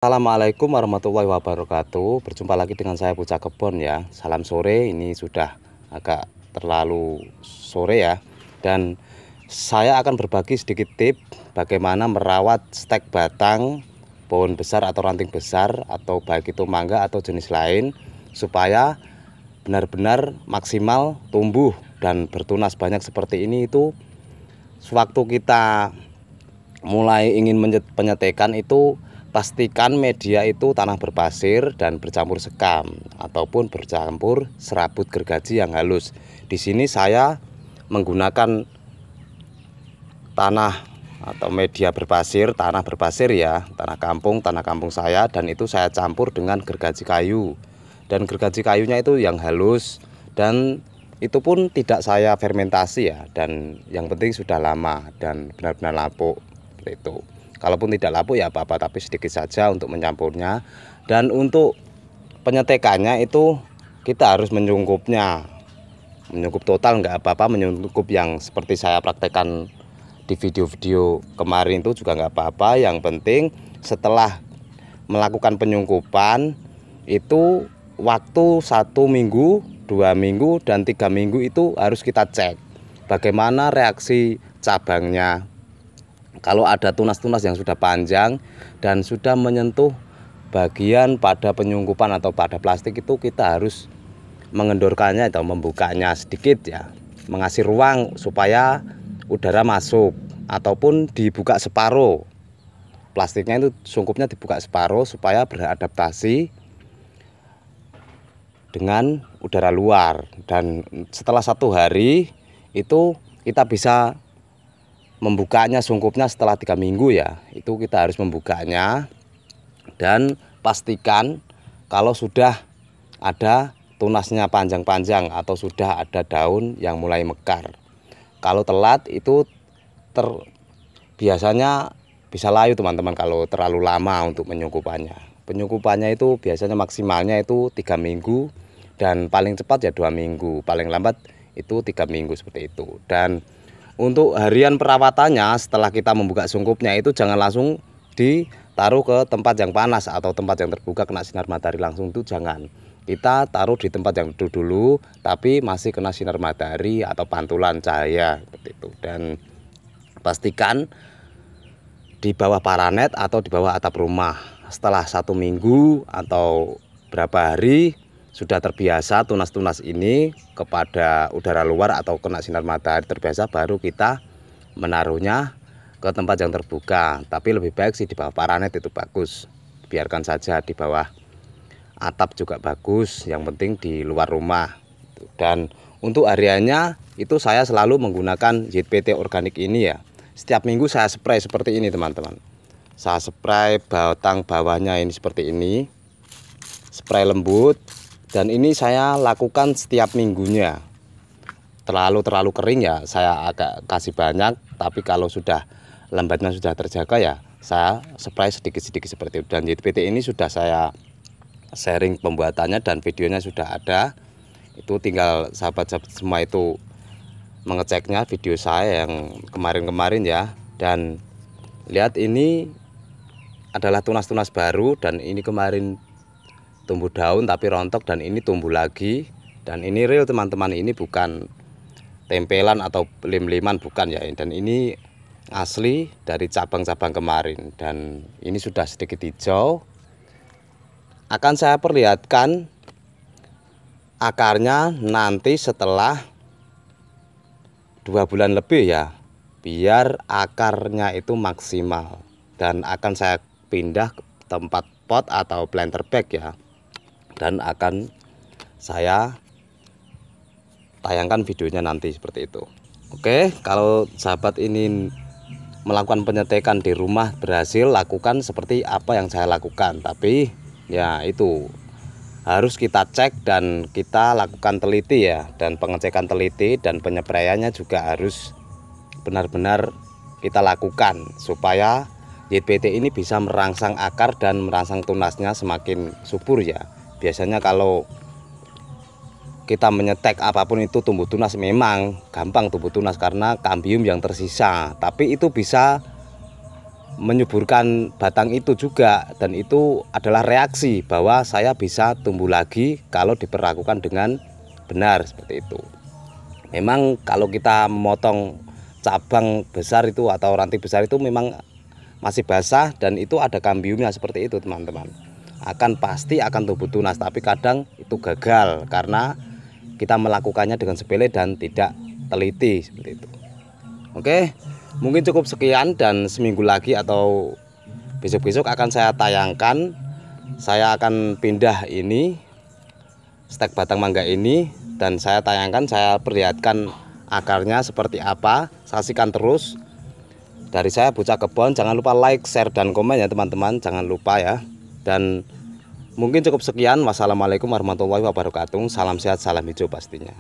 Assalamualaikum warahmatullahi wabarakatuh. Berjumpa lagi dengan saya Bocah Kebon ya. Salam sore, ini sudah agak terlalu sore ya. Dan saya akan berbagi sedikit tips bagaimana merawat stek batang pohon besar atau ranting besar, atau baik itu mangga atau jenis lain, supaya benar-benar maksimal tumbuh dan bertunas banyak seperti ini. Itu sewaktu kita mulai ingin penyetekan itu, pastikan media itu tanah berpasir dan bercampur sekam ataupun bercampur serabut gergaji yang halus. Di sini saya menggunakan tanah atau media berpasir, tanah berpasir ya, tanah kampung saya, dan itu saya campur dengan gergaji kayu. Dan gergaji kayunya itu yang halus, dan itu pun tidak saya fermentasi ya, dan yang penting sudah lama dan benar-benar lapuk seperti itu. Kalaupun tidak lapuk ya apa-apa, tapi sedikit saja untuk mencampurnya. Dan untuk penyetekannya itu kita harus menyungkupnya. Menyungkup total nggak apa-apa, menyungkup yang seperti saya praktekkan di video-video kemarin itu juga nggak apa-apa. Yang penting setelah melakukan penyungkupan itu waktu 1 minggu, 2 minggu, dan 3 minggu itu harus kita cek bagaimana reaksi cabangnya. Kalau ada tunas-tunas yang sudah panjang dan sudah menyentuh bagian pada penyungkupan atau pada plastik, itu kita harus mengendorkannya atau membukanya sedikit ya, mengasih ruang supaya udara masuk, ataupun dibuka separuh. Plastiknya itu sungkupnya dibuka separuh supaya beradaptasi dengan udara luar. Dan setelah 1 hari itu kita bisa membukanya, sungkupnya setelah 3 minggu ya, itu kita harus membukanya. Dan pastikan kalau sudah ada tunasnya panjang-panjang atau sudah ada daun yang mulai mekar. Kalau telat itu biasanya bisa layu teman-teman kalau terlalu lama untuk penyungkupannya. Penyungkupannya itu biasanya maksimalnya itu 3 minggu, dan paling cepat ya 2 minggu, paling lambat itu 3 minggu seperti itu. Dan untuk harian perawatannya, setelah kita membuka sungkupnya itu jangan langsung ditaruh ke tempat yang panas atau tempat yang terbuka kena sinar matahari langsung, itu jangan. Kita taruh di tempat yang teduh dulu tapi masih kena sinar matahari atau pantulan cahaya seperti itu. Dan pastikan di bawah paranet atau di bawah atap rumah. Setelah 1 minggu atau berapa hari sudah terbiasa tunas-tunas ini kepada udara luar atau kena sinar matahari terbiasa, baru kita menaruhnya ke tempat yang terbuka. Tapi lebih baik sih di bawah paranet, itu bagus. Biarkan saja di bawah atap juga bagus, yang penting di luar rumah. Dan untuk hariannya itu saya selalu menggunakan ZPT organik ini ya. Setiap minggu saya spray seperti ini teman-teman. Saya spray batang bawahnya ini seperti ini, spray lembut. Dan ini saya lakukan setiap minggunya. Terlalu kering ya saya agak kasih banyak, tapi kalau sudah lembatnya sudah terjaga ya saya spray sedikit-sedikit seperti itu. Dan ZPT ini sudah saya sharing pembuatannya dan videonya sudah ada. Itu tinggal sahabat-sahabat semua itu mengeceknya, video saya yang kemarin-kemarin ya. Dan lihat, ini adalah tunas-tunas baru, dan ini kemarin tumbuh daun tapi rontok, dan ini tumbuh lagi. Dan ini real teman-teman, ini bukan tempelan atau lem-leman, bukan ya. Dan ini asli dari cabang-cabang kemarin, dan ini sudah sedikit hijau. Akan saya perlihatkan akarnya nanti setelah 2 bulan lebih ya, biar akarnya itu maksimal. Dan akan saya pindah ke tempat pot atau planter bag ya, dan akan saya tayangkan videonya nanti seperti itu. Oke, kalau sahabat ini melakukan penyetekan di rumah berhasil, lakukan seperti apa yang saya lakukan. Tapi ya itu harus kita cek dan kita lakukan teliti ya, dan pengecekan teliti dan penyepraiannya juga harus benar-benar kita lakukan supaya ZPT ini bisa merangsang akar dan merangsang tunasnya semakin subur ya. Biasanya kalau kita menyetek apapun itu tumbuh tunas, memang gampang tumbuh tunas karena kambium yang tersisa, tapi itu bisa menyuburkan batang itu juga, dan itu adalah reaksi bahwa saya bisa tumbuh lagi kalau diperlakukan dengan benar seperti itu. Memang kalau kita memotong cabang besar itu atau ranting besar itu memang masih basah dan itu ada kambiumnya seperti itu teman-teman, pasti akan tumbuh tunas, tapi kadang itu gagal karena kita melakukannya dengan sepele dan tidak teliti seperti itu. Oke, mungkin cukup sekian, dan seminggu lagi atau besok-besok akan saya tayangkan. Saya akan pindah ini stek batang mangga ini, dan saya tayangkan, saya perlihatkan akarnya seperti apa. Saksikan terus dari saya, Bocah Kebon. Jangan lupa like, share, dan komen ya teman-teman, jangan lupa ya. Dan mungkin cukup sekian. Wassalamualaikum warahmatullahi wabarakatuh. Salam sehat, salam hijau pastinya.